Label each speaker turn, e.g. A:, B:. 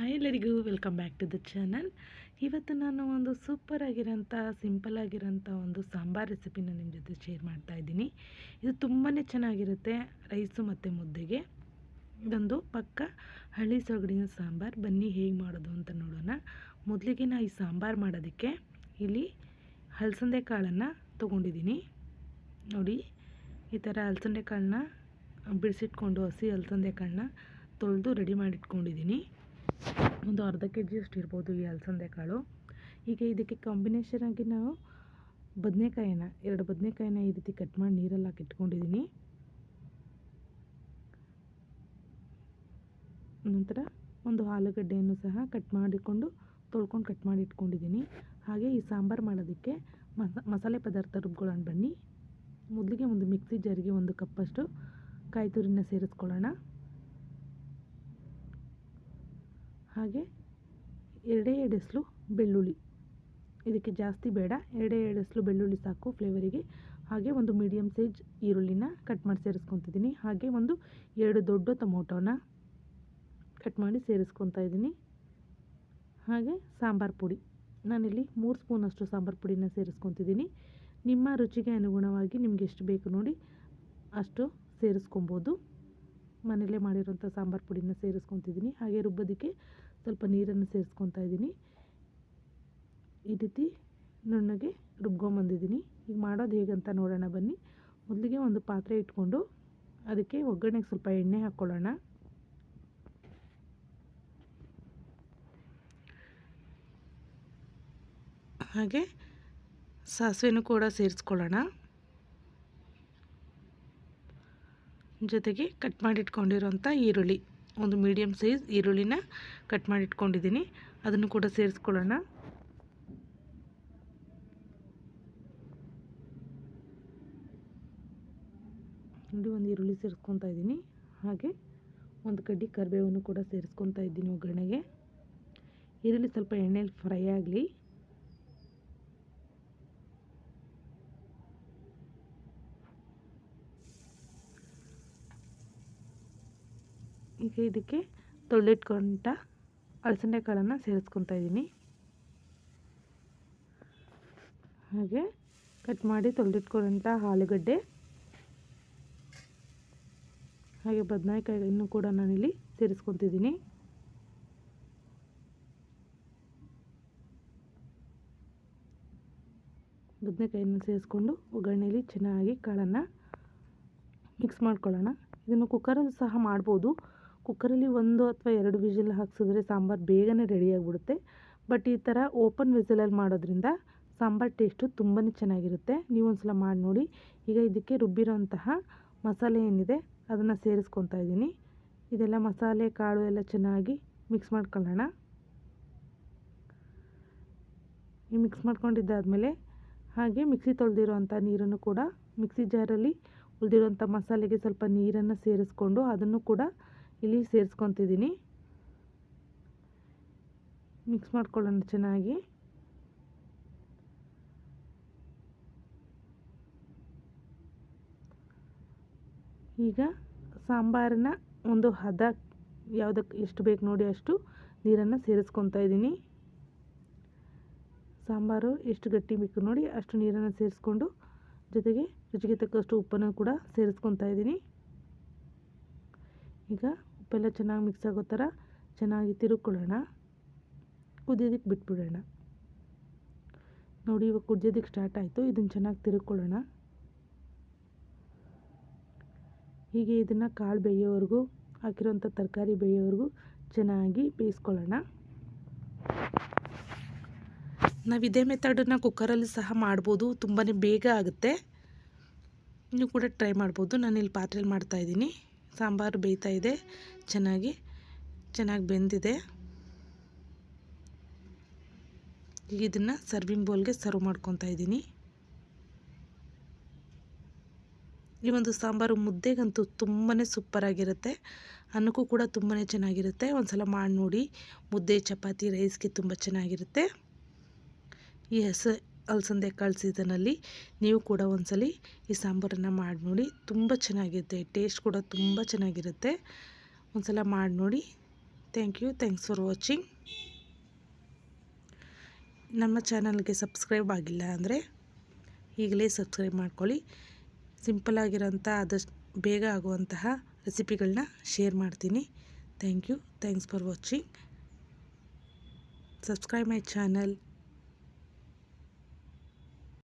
A: Hi ಎಲ್ಲರಿಗೂ welcome back to the channel. ಇವತ್ತು ನಾನು ಒಂದು ಸೂಪರ್ ಆಗಿರೋಂಥ ಸಿಂಪಲ್ ಆಗಿರೋಂಥ ಒಂದು ಸಾಂಬಾರ್ ರೆಸಿಪಿನ ನಿಮ್ಮ ಜೊತೆ ಶೇರ್ ಮಾಡ್ತಾ ಇದ್ದೀನಿ. ಇದು ತುಂಬಾ ಚೆನ್ನಾಗಿರುತ್ತೆ ರೈಸು ಮತ್ತು ಮುದ್ದೆಗೆ. ಇದೊಂದು ಪಕ್ಕ ಹಳ್ಳಿ ಸೊಗಡಿನ ಸಾಂಬಾರು. ಬನ್ನಿ ಹೇಗೆ ಮಾಡೋದು ಅಂತ ನೋಡೋಣ. ಮೊದಲಿಗೆ ನಾನು ಈ ಸಾಂಬಾರು ಮಾಡೋದಕ್ಕೆ ಇಲ್ಲಿ ಹಲಸಂದೆ ಕಾಳನ್ನು ತೊಗೊಂಡಿದ್ದೀನಿ. ನೋಡಿ, ಈ ಥರ ಹಲಸಂದೆ ಕಾಳನ್ನ ಬಿಡಿಸಿಟ್ಕೊಂಡು ಹಸಿ ಹಲಸಂದೆ ಕಾಳನ್ನ ತೊಳೆದು ರೆಡಿ ಮಾಡಿಟ್ಕೊಂಡಿದ್ದೀನಿ. ಒಂದು ಅರ್ಧ kg ಅಷ್ಟು ಇರ್ಬೋದು ಈ ಹಲಸಂದೆ ಕಾಳು. ಈಗ ಇದಕ್ಕೆ ಕಾಂಬಿನೇಷನ್ ಆಗಿ ನಾವು ಎರಡು ಬದನೆಕಾಯಿನ ಈ ರೀತಿ ಕಟ್ ಮಾಡಿ ನೀರಲ್ಲಿ ಹಾಕಿ ಇಟ್ಕೊಂಡಿದ್ದೀನಿ. ನಂತರ ಒಂದು ಆಲೂಗಡ್ಡೆಯನ್ನು ಸಹ ತೊಳ್ಕೊಂಡು ಕಟ್ ಮಾಡಿ ಇಟ್ಕೊಂಡಿದ್ದೀನಿ. ಹಾಗೆ ಈ ಸಾಂಬಾರು ಮಾಡೋದಕ್ಕೆ ಮಸಾಲೆ ಪದಾರ್ಥ ರುಬ್ಕೊಳ್ಳೋಣ ಬನ್ನಿ. ಮೊದಲಿಗೆ ಒಂದು ಮಿಕ್ಸಿ ಜಾರಿಗೆ 1 ಕಪ್ಪಷ್ಟು ಕಾಯಿ ತುರಿನ ಸೇರಿಸ್ಕೊಳ್ಳೋಣ. ಹಾಗೆ 2 ಎಸಳು ಬೆಳ್ಳುಳ್ಳಿ, ಇದಕ್ಕೆ ಜಾಸ್ತಿ ಬೇಡ, 2 ಎಸಳು ಬೆಳ್ಳುಳ್ಳಿ ಸಾಕು ಫ್ಲೇವರಿಗೆ. ಹಾಗೆ ಒಂದು ಮೀಡಿಯಮ್ ಸೈಜ್ ಈರುಳ್ಳಿನ ಕಟ್ ಮಾಡಿ ಸೇರಿಸ್ಕೊತಿದ್ದೀನಿ. ಹಾಗೆ ಒಂದು 2 ದೊಡ್ಡ ಟೊಮೊಟೊನ ಕಟ್ ಮಾಡಿ ಸೇರಿಸ್ಕೊತಾ ಇದ್ದೀನಿ. ಹಾಗೆ ಸಾಂಬಾರು ಪುಡಿ, ನಾನಿಲ್ಲಿ 3 ಸ್ಪೂನಷ್ಟು ಸಾಂಬಾರು ಪುಡಿನ ಸೇರಿಸ್ಕೊತಿದ್ದೀನಿ. ನಿಮ್ಮ ರುಚಿಗೆ ಅನುಗುಣವಾಗಿ ನಿಮ್ಗೆ ಎಷ್ಟು ಬೇಕು ನೋಡಿ ಅಷ್ಟು ಸೇರಿಸ್ಕೊಬೋದು. ಮನೆಯಲ್ಲೇ ಮಾಡಿರೋಂಥ ಸಾಂಬಾರು ಪುಡಿನ ಸೇರಿಸ್ಕೊತಿದ್ದೀನಿ. ಹಾಗೆ ರುಬ್ಬೋದಕ್ಕೆ ಸ್ವಲ್ಪ ನೀರನ್ನು ಸೇರಿಸ್ಕೊತಾ ಇದ್ದೀನಿ. ಈ ರೀತಿ ನುಣ್ಣಗೆ ರುಬ್ಕೊಂಬಂದಿದ್ದೀನಿ. ಈಗ ಮಾಡೋದು ಹೇಗಂತ ನೋಡೋಣ ಬನ್ನಿ. ಮೊದಲಿಗೆ ಒಂದು ಪಾತ್ರೆ ಇಟ್ಕೊಂಡು ಅದಕ್ಕೆ ಒಗ್ಗರಣೆಗೆ ಸ್ವಲ್ಪ ಎಣ್ಣೆ ಹಾಕ್ಕೊಳ್ಳೋಣ. ಹಾಗೆ ಸಾಸಿವೆನೂ ಕೂಡ ಸೇರಿಸ್ಕೊಳ್ಳೋಣ. ಜೊತೆಗೆ ಕಟ್ ಮಾಡಿಟ್ಕೊಂಡಿರೋಂಥ ಈರುಳ್ಳಿ, ಒಂದು ಮೀಡಿಯಮ್ ಸೈಜ್ ಈರುಳ್ಳಿನ ಕಟ್ ಮಾಡಿಟ್ಕೊಂಡಿದ್ದೀನಿ, ಅದನ್ನು ಕೂಡ ಸೇರಿಸ್ಕೊಳ್ಳೋಣ. ನೋಡಿ, ಒಂದು ಈರುಳ್ಳಿ ಸೇರಿಸ್ಕೊತಾ ಇದ್ದೀನಿ. ಹಾಗೆ ಒಂದು ಕಡ್ಡಿ ಕರಿಬೇವನ್ನು ಕೂಡ ಸೇರಿಸ್ಕೊತಾ ಇದ್ದೀನಿ ಒಗ್ಗರಣೆಗೆ. ಈರುಳ್ಳಿ ಸ್ವಲ್ಪ ಎಣ್ಣೆಲಿ ಫ್ರೈ ಆಗಲಿ. ಈಗ ಇದಕ್ಕೆ ತೊಳೆದಿಟ್ಕೊಂಡ ಹಲಸಂದೆ ಕಾಳನ್ನು ಸೇರಿಸ್ಕೊತಾ ಇದ್ದೀನಿ. ಹಾಗೆ ಕಟ್ ಮಾಡಿ ತೊಳೆದಿಟ್ಕೊಂಡ ಆಲೂಗಡ್ಡೆ, ಹಾಗೆ ಬದನೆಕಾಯಿಯನ್ನು ಕೂಡ ನಾನಿಲ್ಲಿ ಸೇರಿಸ್ಕೊತಿದ್ದೀನಿ. ಬದನೆಕಾಯಿಯನ್ನು ಸೇರಿಸ್ಕೊಂಡು ಒಗ್ಗರಣೆಯಲ್ಲಿ ಚೆನ್ನಾಗಿ ಕಾಳನ್ನು ಮಿಕ್ಸ್ ಮಾಡ್ಕೊಳ್ಳೋಣ. ಇದನ್ನು ಕುಕ್ಕರಲ್ಲಿ ಸಹ ಮಾಡ್ಬೋದು. ಕುಕ್ಕರಲ್ಲಿ 1 ಅಥವಾ 2 ವಿಸಿಲ್ ಹಾಕ್ಸಿದ್ರೆ ಸಾಂಬಾರು ಬೇಗನೆ ರೆಡಿಯಾಗಿಬಿಡುತ್ತೆ. ಬಟ್ ಈ ಥರ ಓಪನ್ ವಿಸಿಲಲ್ಲಿ ಮಾಡೋದ್ರಿಂದ ಸಾಂಬಾರು ಟೇಸ್ಟು ತುಂಬಾ ಚೆನ್ನಾಗಿರುತ್ತೆ. ನೀವು ಒಂದ್ಸಲ ಮಾಡಿ ನೋಡಿ. ಈಗ ಇದಕ್ಕೆ ರುಬ್ಬಿರೋಂತಹ ಮಸಾಲೆ ಏನಿದೆ ಅದನ್ನು ಸೇರಿಸ್ಕೊತಾ ಇದ್ದೀನಿ. ಇದೆಲ್ಲ ಮಸಾಲೆ ಕಾಳು ಎಲ್ಲ ಚೆನ್ನಾಗಿ ಮಿಕ್ಸ್ ಮಾಡ್ಕೊಳ್ಳೋಣ. ಈ ಮಿಕ್ಸ್ ಮಾಡ್ಕೊಂಡಿದ್ದಾದಮೇಲೆ ಹಾಗೆ ಮಿಕ್ಸಿ ತೊಳೆದಿರೋಂಥ ನೀರನ್ನು ಕೂಡ ಮಿಕ್ಸಿ ಜಾರಲ್ಲಿ ಉಳಿದಿರೋಂಥ ಮಸಾಲೆಗೆ ಸ್ವಲ್ಪ ನೀರನ್ನು ಸೇರಿಸ್ಕೊಂಡು ಅದನ್ನು ಕೂಡ ಇಲ್ಲಿ ಸೇರಿಸ್ಕೊತಿದ್ದೀನಿ. ಮಿಕ್ಸ್ ಮಾಡ್ಕೊಳ್ಳೋಣ ಚೆನ್ನಾಗಿ. ಈಗ ಸಾಂಬಾರನ್ನ ಒಂದು ಹದ ಯಾವುದಕ್ಕೆ ಎಷ್ಟು ಬೇಕು ನೋಡಿ ಅಷ್ಟು ನೀರನ್ನು ಸೇರಿಸ್ಕೊತಾ ಇದ್ದೀನಿ. ಸಾಂಬಾರು ಎಷ್ಟು ಗಟ್ಟಿ ಬೇಕು ನೋಡಿ ಅಷ್ಟು ನೀರನ್ನು ಸೇರಿಸ್ಕೊಂಡು ಜೊತೆಗೆ ರುಚಿಗೆ ತಕ್ಕಷ್ಟು ಉಪ್ಪನ್ನು ಕೂಡ ಸೇರಿಸ್ಕೊತಾ ಇದ್ದೀನಿ. ಈಗ ಉಪ್ಪೆಲ್ಲ ಚೆನ್ನಾಗಿ ಮಿಕ್ಸ್ ಆಗೋ ಥರ ಚೆನ್ನಾಗಿ ತಿರುಗ್ಕೊಳ್ಳೋಣ. ಕುದಿಯೋದಕ್ಕೆ ಬಿಟ್ಬಿಡೋಣ. ನೋಡಿ, ಇವಾಗ ಕುದಿಯೋದಕ್ಕೆ ಸ್ಟಾರ್ಟ್ ಆಯಿತು. ಇದನ್ನು ಚೆನ್ನಾಗಿ ತಿರುಗ್ಕೊಳ್ಳೋಣ. ಹೀಗೆ ಇದನ್ನು ಕಾಳು ಬೇಯೋವರೆಗೂ, ಹಾಕಿರೋಂಥ ತರಕಾರಿ ಬೇಯೋವರೆಗೂ ಚೆನ್ನಾಗಿ ಬೇಯಿಸ್ಕೊಳ್ಳೋಣ. ನಾವು ಇದೇ ಮೆಥಡನ್ನು ಕುಕ್ಕರಲ್ಲಿ ಸಹ ಮಾಡ್ಬೋದು, ತುಂಬಾ ಬೇಗ ಆಗುತ್ತೆ. ನೀವು ಕೂಡ ಟ್ರೈ ಮಾಡ್ಬೋದು. ನಾನಿಲ್ಲಿ ಪಾತ್ರೆಯಲ್ಲಿ ಮಾಡ್ತಾಯಿದ್ದೀನಿ. ಸಾಂಬಾರು ಬೇಯ್ತಾ ಇದೆ, ಚೆನ್ನಾಗಿ ಬೆಂದಿದೆ. ಈಗ ಇದನ್ನು ಸರ್ವಿಂಗ್ ಬೌಲ್ಗೆ ಸರ್ವ್ ಮಾಡ್ಕೊತಾ ಇದ್ದೀನಿ. ಈ ಒಂದು ಸಾಂಬಾರು ಮುದ್ದೆಗಂತೂ ತುಂಬಾ ಸೂಪರಾಗಿರುತ್ತೆ. ಅನ್ನಕ್ಕೂ ಕೂಡ ತುಂಬಾ ಚೆನ್ನಾಗಿರುತ್ತೆ. ಒಂದು ಸಲ ಮಾಡಿ ನೋಡಿ. ಮುದ್ದೆ, ಚಪಾತಿ, ರೈಸ್ಗೆ ತುಂಬ ಚೆನ್ನಾಗಿರುತ್ತೆ. ಈ ಹಲಸಂದೆ ಕಾಳು ಸೀಸನಲ್ಲಿ ನೀವು ಕೂಡ ಒಂದ್ಸಲಿ ಈ ಸಾಂಬಾರನ್ನು ಮಾಡಿ ನೋಡಿ. ತುಂಬ ಚೆನ್ನಾಗಿರುತ್ತೆ. ಟೇಸ್ಟ್ ಕೂಡ ತುಂಬ ಚೆನ್ನಾಗಿರುತ್ತೆ. ಒಂದ್ಸಲ ಮಾಡಿ ನೋಡಿ. Thanks for watching. ನಮ್ಮ ಚಾನಲ್ಗೆ ಸಬ್ಸ್ಕ್ರೈಬ್ ಆಗಿಲ್ಲ ಅಂದರೆ ಈಗಲೇ ಸಬ್ಸ್ಕ್ರೈಬ್ ಮಾಡ್ಕೊಳ್ಳಿ. ಸಿಂಪಲ್ಲಾಗಿರೋಂಥ ಆದಷ್ಟು ಬೇಗ ಆಗುವಂತಹ ರೆಸಿಪಿಗಳನ್ನ ಶೇರ್ ಮಾಡ್ತೀನಿ. Thanks for watching. Subscribe my channel.